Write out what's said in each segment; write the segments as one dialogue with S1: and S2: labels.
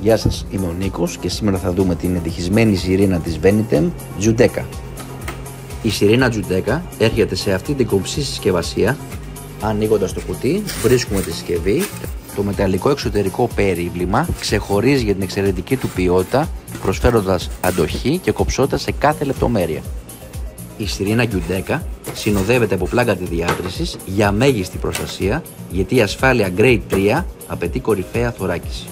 S1: Γεια σας, είμαι ο Νίκος και σήμερα θα δούμε την ευτυχισμένη σιρήνα της Venitem Giudecca. Η σιρήνα Giudecca έρχεται σε αυτή την κομψή συσκευασία. Ανοίγοντας το κουτί βρίσκουμε τη συσκευή. Το μεταλλικό εξωτερικό περίβλημα ξεχωρίζει για την εξαιρετική του ποιότητα, προσφέροντας αντοχή και κομψότητα σε κάθε λεπτομέρεια. Η σιρήνα Giudecca συνοδεύεται από πλάκα διάτρησης για μέγιστη προστασία, γιατί η ασφάλεια Grade 3 απαιτεί κορυφαία θωράκιση.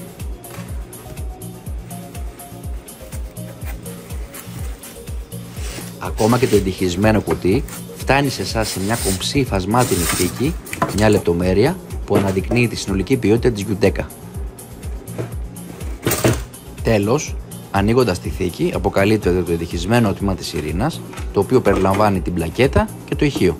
S1: Ακόμα και το ευτυχισμένο κουτί φτάνει σε εσάς σε μια κομψή υφασμάτινη θήκη, μια λεπτομέρεια που αναδεικνύει τη συνολική ποιότητα της Giudecca. Τέλος, ανοίγοντας τη θήκη, αποκαλύπτεται το ευτυχισμένο τμήμα της σιρήνας, το οποίο περιλαμβάνει την πλακέτα και το ηχείο.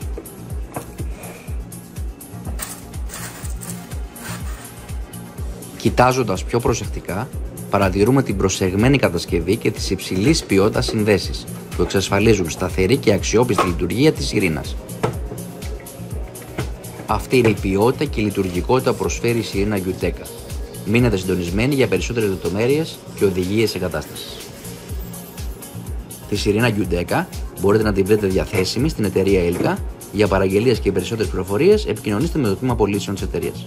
S1: Κοιτάζοντας πιο προσεκτικά, παρατηρούμε την προσεγμένη κατασκευή και τις υψηλής ποιότητας συνδέσεις, που εξασφαλίζουν σταθερή και αξιόπιστη λειτουργία της σιρήνας. Αυτή είναι η ποιότητα και η λειτουργικότητα που προσφέρει η σιρήνα Giudecca. Μείνετε συντονισμένοι για περισσότερες λεπτομέρειες και οδηγίες εγκατάστασης. Τη σιρήνα Giudecca μπορείτε να την βρείτε διαθέσιμη στην εταιρεία Ilka. Για παραγγελίες και περισσότερες πληροφορίες επικοινωνήστε με το τμήμα πωλήσεων της εταιρείας.